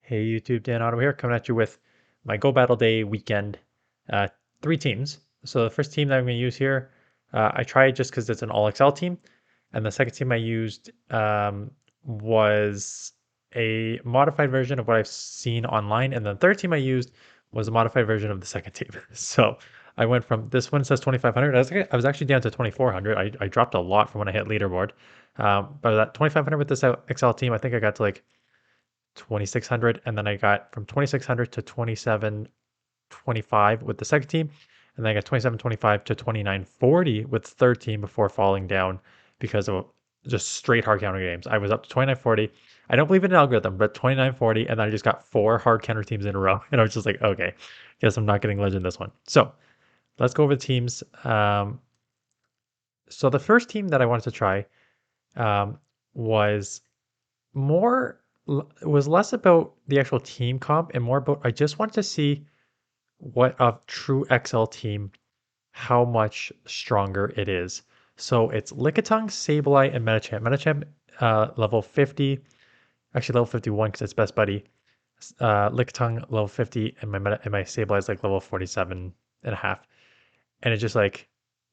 Hey YouTube, Dan Otto here, coming at you with my Go Battle Day weekend. Uh, 3 teams. So the first team that I'm going to use here, I tried just because it's an all XL team, and the second team I used was a modified version of what I've seen online, and the third team I used was a modified version of the second team. So I went from this one says 2,500. I was actually down to 2,400. I dropped a lot from when I hit leaderboard, but at 2,500 with this XL team, I think I got to like 2,600, and then I got from 2,600 to 2,725 with the second team, and then I got 2,725 to 2,940 with the third team before falling down because of just straight hard counter games. I was up to 2,940. I don't believe in an algorithm, but 2,940, and then I just got 4 hard counter teams in a row, and I was just like, okay, guess I'm not getting legend this one. So let's go over the teams. So the first team that I wanted to try was more it was less about the actual team comp and more about I just wanted to see what a true XL team, how much stronger it is. So it's Lickitung, Sableye, and Metachamp. Metachamp level 50, actually level 51 because it's best buddy. Lickitung level 50, and my Sableye is like level 47 and a half. And it's just like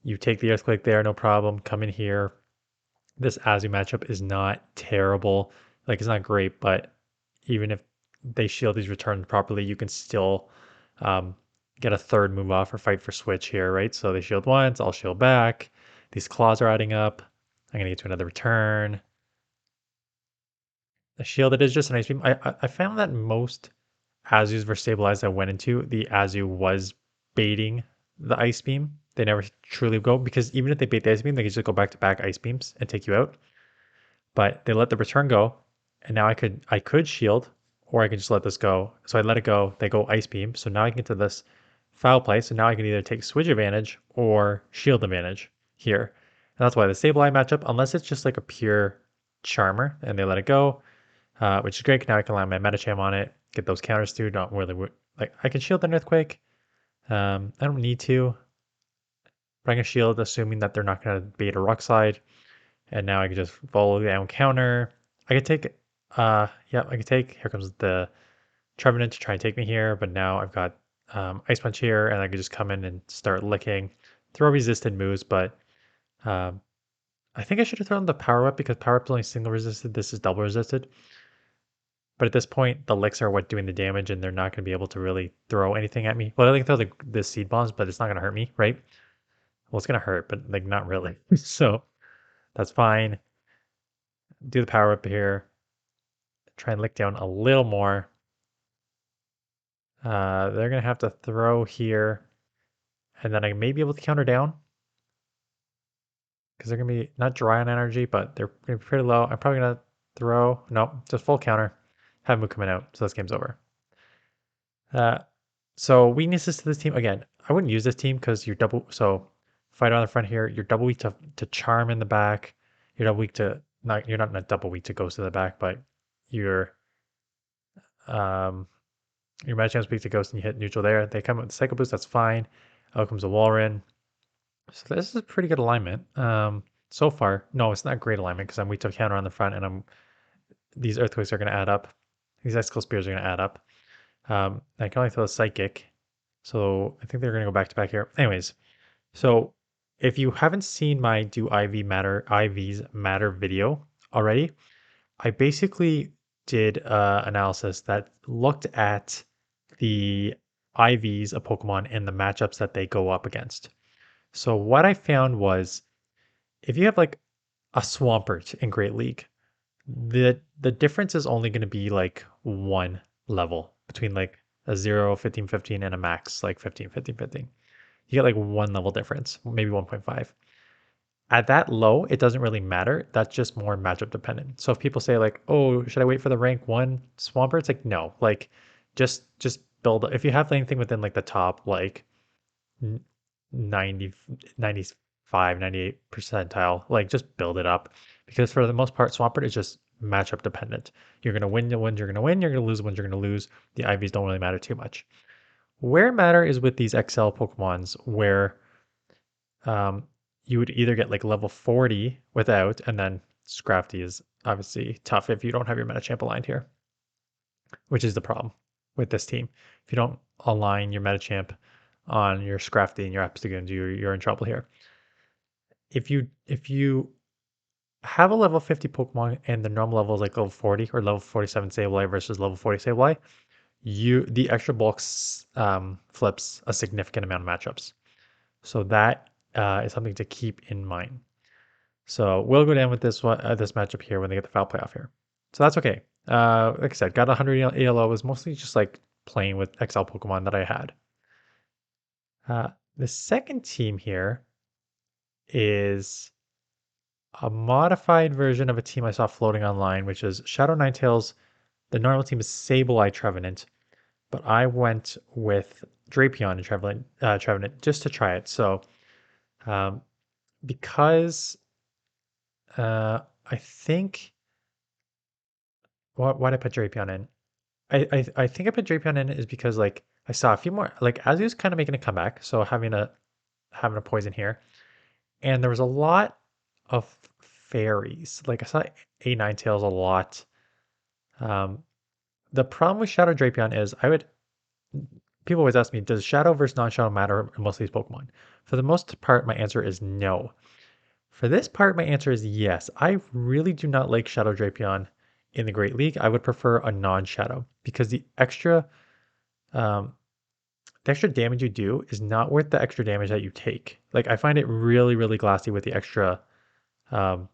you take the Earthquake there, no problem. Come in here. This Azu matchup is not terrible. Like it's not great, but even if they shield these returns properly, you can still um, get a third move off or fight for switch here, right? So they shield once, I'll shield back. These claws are adding up. I'm gonna get to another return. The shield, it is just an ice beam. I found that most Azus versus stabilized I went into, the Azu was baiting the ice beam. They never truly go because even if they bait the ice beam, they can just go back to back ice beams and take you out. But they let the return go, and now I could shield, or I can just let this go. So I let it go. They go ice beam. So now I can get to this foul play. So now I can either take switch advantage or shield advantage here. And that's why the Sableye matchup, unless it's just like a pure charmer and they let it go, which is great. Now I can land my Metacham on it, get those counters through. Not really like I can shield an earthquake. I don't need to, but I can shield assuming that they're not going to bait a rock slide. And now I can just follow down counter. I could take, yeah, I could take, here comes the Trevenant to try and take me here, but now I've got Ice Punch here, and I could just come in and start licking, throw resisted moves, but um, I think I should have thrown the Power Up because Power Up's only single resisted, this is double resisted. But at this point, the licks are what doing the damage, and they're not going to be able to really throw anything at me. Well, they can throw the seed bombs, but it's not going to hurt me, right? Well, it's going to hurt, but like not really. So that's fine. Do the Power Up here. Try and lick down a little more. They're going to have to throw here, and then I may be able to counter down because they're going to be not dry on energy, but they're going to be pretty low. I'm probably going to throw, nope, just full counter. Have move coming out, so this game's over. Uh, so weaknesses to this team, again, I wouldn't use this team because you're double, so fighter on the front here, you're double weak to charm in the back. You're double weak to, not, you're not double weak to ghost in the back, but you're, um, your match speaks to Ghost and you hit neutral there. They come with the Psycho Boost, that's fine. Out comes a Walrein. So this is a pretty good alignment. So far, no, it's not great alignment because I'm weak to counter on the front and these Earthquakes are going to add up. These Icicle Spears are going to add up. I can only throw a Psychic. So I think they're going to go back to back here. Anyways, so if you haven't seen my Do IVs Matter video already, I basically did analysis that looked at the IVs of Pokemon and the matchups that they go up against. So what I found was if you have like a Swampert in Great League, the difference is only going to be like one level between like a 0, 15, 15 and a max like 15, 15, 15. You get like one level difference, maybe 1.5. At that low, it doesn't really matter. That's just more matchup dependent. So if people say like, "Oh, should I wait for the rank 1 Swampert?" It's like, no. Like just build if you have anything within like the top like 90 95 98 percentile, like just build it up because for the most part Swampert is just matchup dependent. You're going to win the ones you're going to win, you're going to lose the ones you're going to lose. The IVs don't really matter too much. Where matter is with these XL Pokemons where um, you would either get like level 40 without, and then Scrafty is obviously tough if you don't have your Metachamp aligned here. which is the problem with this team. If you don't align your Metachamp on your Scrafty and your Obstagoons, you're in trouble here. If you have a level 50 Pokemon and the normal level is like level 40 or level 47 Sableye versus level 40 Sableye, the extra bulk flips a significant amount of matchups. So that is something to keep in mind. So we'll go down with this one, this matchup here when they get the foul playoff here. So that's okay. Like I said, got 100 ELO. Was mostly just like playing with XL Pokemon that I had. The second team here is a modified version of a team I saw floating online, which is Shadow Ninetales. The normal team is Sableye Trevenant, but I went with Drapion and Trevenant just to try it. So um, because I think why did I put Drapion in? I think I put Drapion in is because like I saw a few more like Azu's kind of making a comeback, so having a poison here, and there was a lot of fairies. Like I saw A9 tails a lot. Um, the problem with Shadow Drapion is people always ask me, does Shadow versus non-Shadow matter in most of these Pokemon? For the most part, my answer is no. For this part, my answer is yes. I really do not like Shadow Drapion in the Great League. I would prefer a non-Shadow because um, the extra damage you do is not worth the extra damage that you take. Like I find it really, really glassy with the extra, um,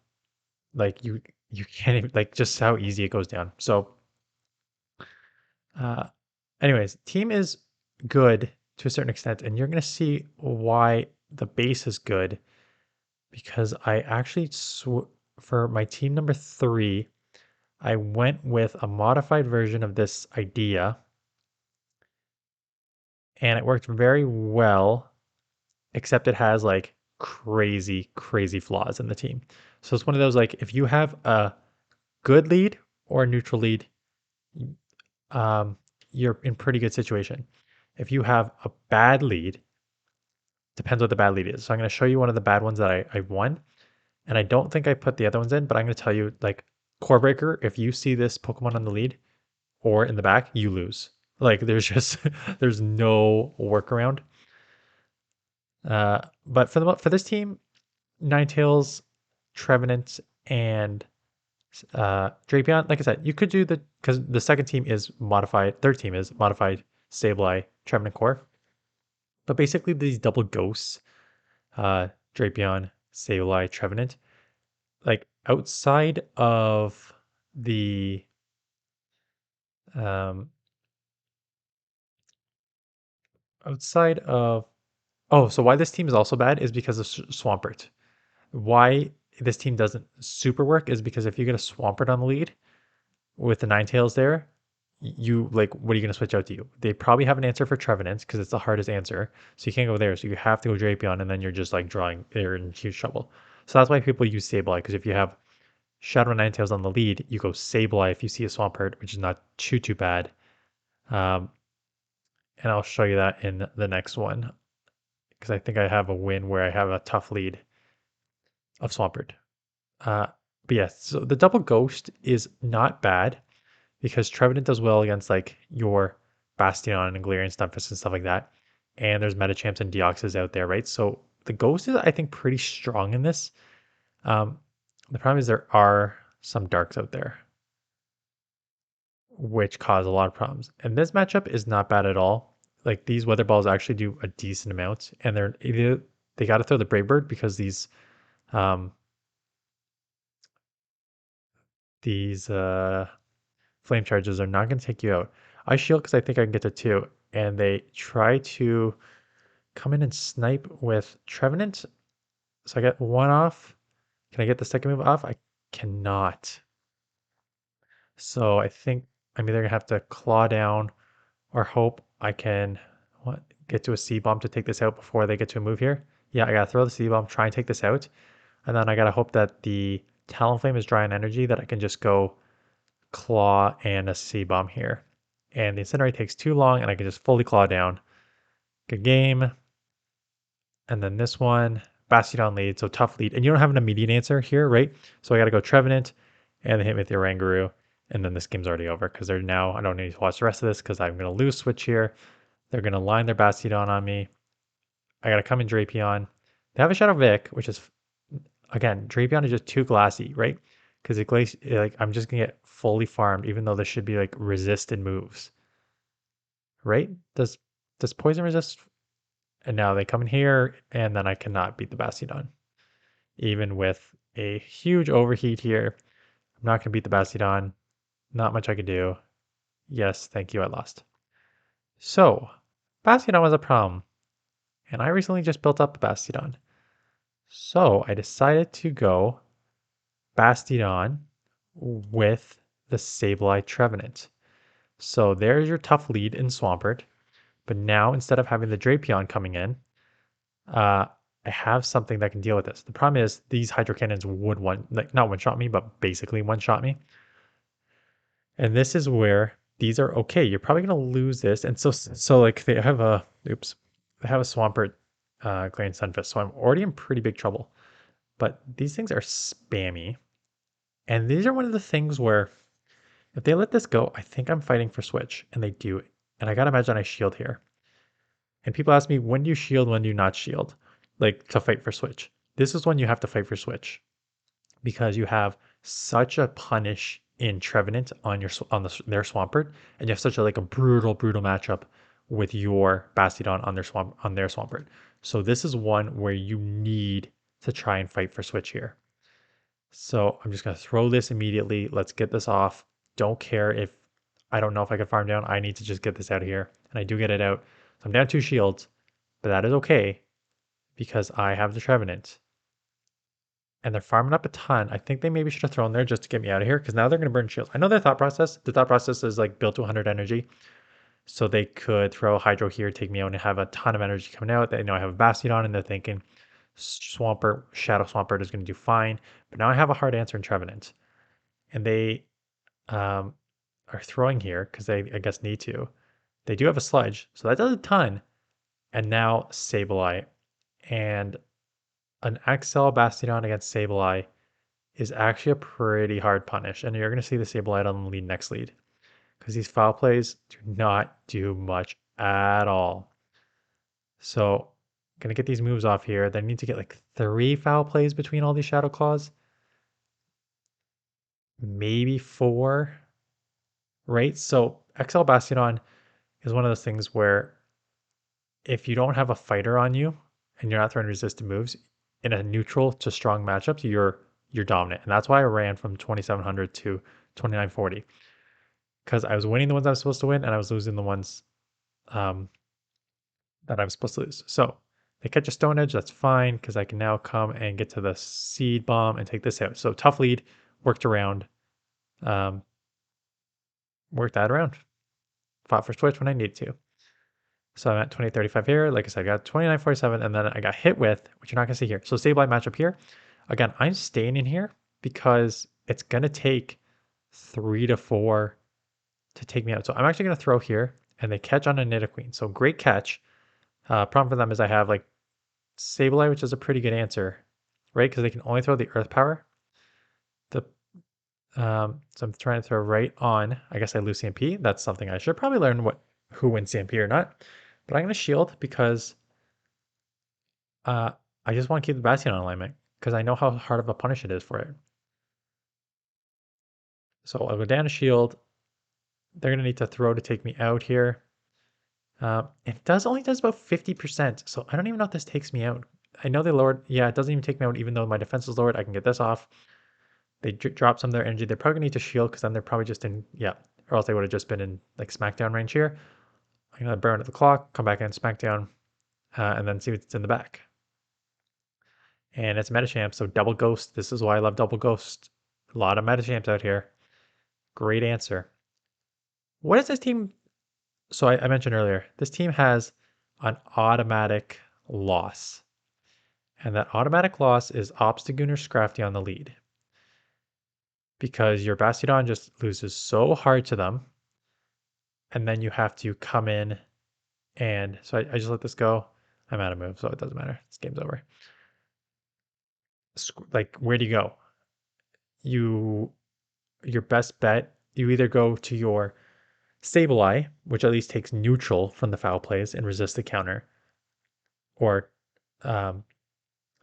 like you can't even like just how easy it goes down. So, uh, anyways, team is good to a certain extent, and you're gonna see why the base is good because I actually for my team number 3, I went with a modified version of this idea, and it worked very well except it has like crazy, crazy flaws in the team. So it's one of those like if you have a good lead or a neutral lead, um, you're in pretty good situation. If you have a bad lead, depends what the bad lead is. So I'm going to show you one of the bad ones that I won, and I don't think I put the other ones in, but I'm going to tell you like Core Breaker. If you see this Pokemon on the lead or in the back, you lose. Like there's just there's no workaround. But for this team, Ninetales, Trevenant, and Drapion. Like I said, you could do because the second team is modified, third team is modified Sableye, Trevenant Core. But basically, these double ghosts, Drapion, Sableye, Trevenant, like the um, outside of oh, so why this team is also bad is because of Swampert. Why this team doesn't super work is because if you get a Swampert on the lead, with the Ninetales there, you like, what are you going to switch out to you? They probably have an answer for Trevenant because it's the hardest answer. So you can't go there. So you have to go Drapion and then you're just like you're in huge trouble. So that's why people use Sableye because if you have Shadow Ninetales on the lead, you go Sableye if you see a Swampert, which is not too bad. Um, and I'll show you that in the next one because I think I have a win where I have a tough lead of Swampert. Uh, but yes, so the double ghost is not bad because Trevenant does well against like your Bastion and Galarian Stunfisk and stuff like that. And there's Metachamps and Deoxys out there, right? So the Ghost is, I think, pretty strong in this. Um, the problem is there are some Darks out there, which cause a lot of problems. And this matchup is not bad at all. Like these Weather Balls actually do a decent amount, and they got to throw the Brave Bird because um, these flame charges are not going to take you out. I shield because I think I can get to 2, and they try to come in and snipe with Trevenant. So I get 1 off. Can I get the second move off? I cannot. So I think I'm either gonna have to claw down or hope I can get to a C bomb to take this out before they get to a move here. Yeah, I gotta throw the C bomb, try and take this out, and then I gotta hope that the Talonflame is dry on energy that I can just go claw and a C bomb here. And the Incinerate takes too long, and I can just fully claw down. Good game. And then this one, Bastion lead, so tough lead. And you don't have an immediate answer here, right? So I got to go Trevenant and then hit with your Oranguru. And then this game's already over because they're now, I don't need to watch the rest of this because I'm going to lose switch here. They're going to line their Bastiodon on me. I got to come in Drapion. They have a Shadow Vic, which is, again, Drapion is just too glassy, right? Because like I'm just going to get fully farmed, even though this should be like resisted moves, right? Does poison resist? And now they come in here, and then I cannot beat the Bastiodon. Even with a huge overheat here, I'm not going to beat the Bastiodon. Not much I could do. Yes, thank you, I lost. So, Bastiodon was a problem, and I recently just built up a Bastiodon. So, I decided to go Bastiodon with the Sableye Trevenant. So, there's your tough lead in Swampert, but now instead of having the Drapion coming in, uh, I have something that can deal with this. The problem is these Hydro Cannons would not one shot me, but basically one shot me. And this is where these are okay. You're probably gonna lose this. And so like they have a they have a Swampert Grand Sunfist. So I'm already in pretty big trouble. But these things are spammy. And these are one of the things where if they let this go, I think I'm fighting for switch. And they do. And I gotta imagine I shield here. And people ask me, when do you shield, when do you not shield? Like to fight for switch. This is when you have to fight for switch. Because you have such a punish in Trevenant on their Swampert, and you have such a like a brutal matchup with your Bastiodon on their Swampert. So this is one where you need to try and fight for switch here. So I'm just gonna throw this immediately. Let's get this off. Don't care if I don't know if I can farm down. I need to just get this out of here, and I do get it out. So I'm down 2 shields, but that is okay because I have the Trevenant and they're farming up a ton. I think they maybe should have thrown there just to get me out of here because now they're going to burn shields. I know their thought process. The thought process is like built to 100 energy. So they could throw a Hydro here, take me out, and have a ton of energy coming out. They know I have a Bastiodon, and they're thinking Swampert, Shadow Swampert is going to do fine. But now I have a hard answer in Trevenant. And they are throwing here because they, I guess, need to. They do have a Sludge, so that does a ton. And now Sableye. And an XL Bastiodon against Sableye is actually a pretty hard punish. And you're going to see the Sableye on the lead next lead because these foul plays do not do much at all. So I'm going to get these moves off here. They need to get like 3 foul plays between all these Shadow Claws. Maybe 4, right? So XL Bastiodon is one of those things where if you don't have a fighter on you and you're not throwing resisted moves in a neutral to strong matchup, you're dominant. And that's why I ran from 2700 to 2940 because I was winning the ones I was supposed to win and I was losing the ones um, that I was supposed to lose. So they catch a Stone Edge, that's fine because I can now come and get to the Seed Bomb and take this out. So tough lead, worked around, um, worked that around, fought for switch when I needed to. So I'm at 2035 here. Like I said, I got 2947 and then I got hit with, which you're not going to see here. So Sableye matchup here. Again, I'm staying in here because it's going to take 3 to 4 to take me out. So I'm actually going to throw here and they catch on a Nidoqueen. So great catch. Problem for them is I have like Sableye, which is a pretty good answer, right? Because they can only throw the Earth Power. The so I'm trying to throw right on. I guess I lose CMP. That's something I should probably learn who wins CMP or not. But I'm going to shield because I just want to keep the Bastion on alignment because I know how hard of a punish it is for it. So I'll go down to shield. They're going to need to throw to take me out here. It only does about 50%. So I don't even know if this takes me out. I know they lowered. Yeah, it doesn't even take me out even though my defense is lowered. I can get this off. They drop some of their energy. They're probably going to need to shield because then they're probably just in, yeah, or else they would have just been in like SmackDown range here. I'm going to burn at the clock, come back in SmackDown, and then see what's in the back. And it's Metachamp, so double ghost. This is why I love double ghost. A lot of Metachamps out here. Great answer. What is this team? So I mentioned earlier, this team has an automatic loss. And that automatic loss is Obstagoon or Scrafty on the lead. Because your Bastiodon just loses so hard to them. And then you have to come in and so I just let this go. I'm out of move, so it doesn't matter. This game's over. Like, where do you go? Your best bet you either go to your Stable Eye, which at least takes neutral from the foul plays and resists the counter, or um,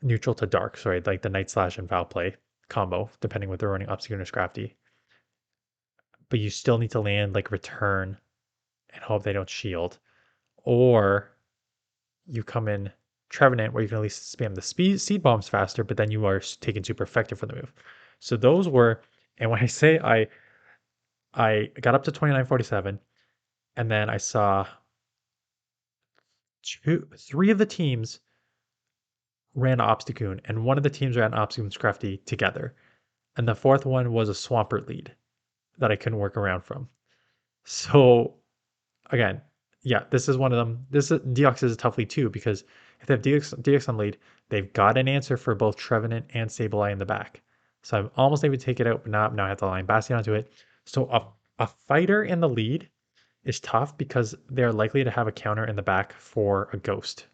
neutral to dark, sorry, like the Night Slash and foul play combo, depending what they're running Obscure or Crafty. But you still need to land like return and hope they don't shield. Or you come in Trevenant where you can at least spam the seed bombs faster, but then you are taken super effective for the move. So those were, and when I say I got up to 2947, and then I saw three of the teams ran Obstacoon, and one of the teams ran Obstacoon Scrafty together. And the fourth one was a Swampert lead that I couldn't work around from. So again, yeah, this is one of them. This is Deox is a tough lead too, because if they have Deox on lead, they've got an answer for both Trevenant and Sableye in the back. So I'm almost able to take it out, but now I have to line Bastion onto it. So a fighter in the lead is tough because they're likely to have a counter in the back for a ghost,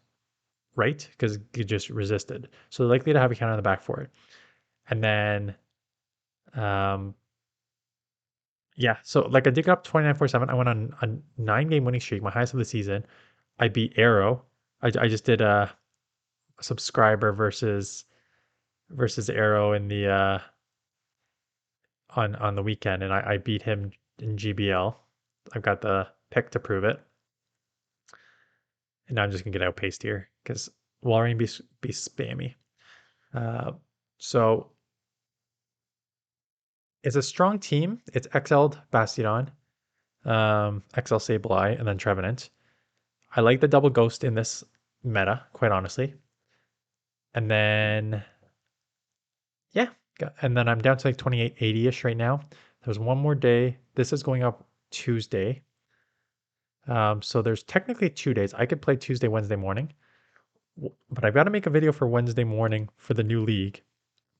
right? Because you just resisted. So they're likely to have a counter in the back for it. And then um yeah, so like I did up 29-47. I went on a 9-game winning streak, my highest of the season. I beat Arrow. I just did a subscriber versus Arrow in the on the weekend, and I beat him in GBL. I've got the pick to prove it, and now I'm just gonna get outpaced here because Walrein be spammy. Uh, so it's a strong team. It's XL'd Bastion, XL Sableye, and then Trevenant. I like the double ghost in this meta, quite honestly. And then yeah, and then I'm down to like 2880-ish right now. There's one more day. This is going up Tuesday. So there's technically 2 days. I could play Tuesday, Wednesday morning, but I've got to make a video for Wednesday morning for the new league.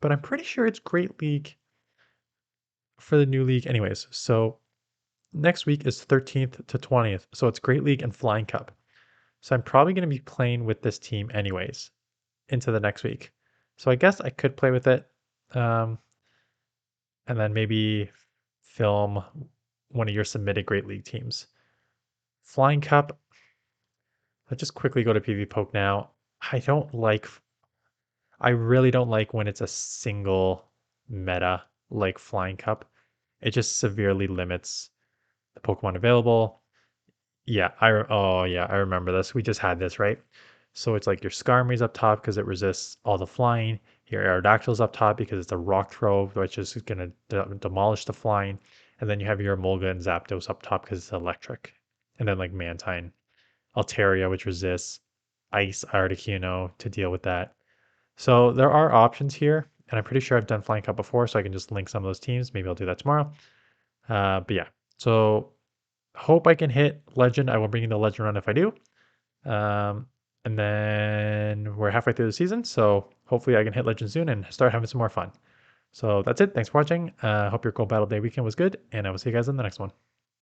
But I'm pretty sure it's Great League for the new league anyways. So next week is 13th to 20th. So it's Great League and Flying Cup. So I'm probably going to be playing with this team anyways into the next week. So I guess I could play with it. Um, and then maybe film one of your submitted Great League teams. Flying Cup, let's just quickly go to PV Poke now. I really don't like when it's a single meta like Flying Cup. It just severely limits the Pokemon available. Yeah, oh yeah, I remember this. We just had this, right? So it's like your Skarmory's up top because it resists all the flying. Your Aerodactyl's up top because it's a rock throw, which is going to demolish the flying. And then you have your Emolga and Zapdos up top because it's electric. And then like Mantine, Altaria, which resists Ice, Articuno to deal with that. So there are options here. And I'm pretty sure I've done Flying Cup before, so I can just link some of those teams. Maybe I'll do that tomorrow. But yeah, so hope I can hit Legend. I will bring you the Legend run if I do. Um, and then we're halfway through the season, so hopefully I can hit Legend soon and start having some more fun. So that's it. Thanks for watching. Hope your Cold Battle Day weekend was good, and I will see you guys in the next one.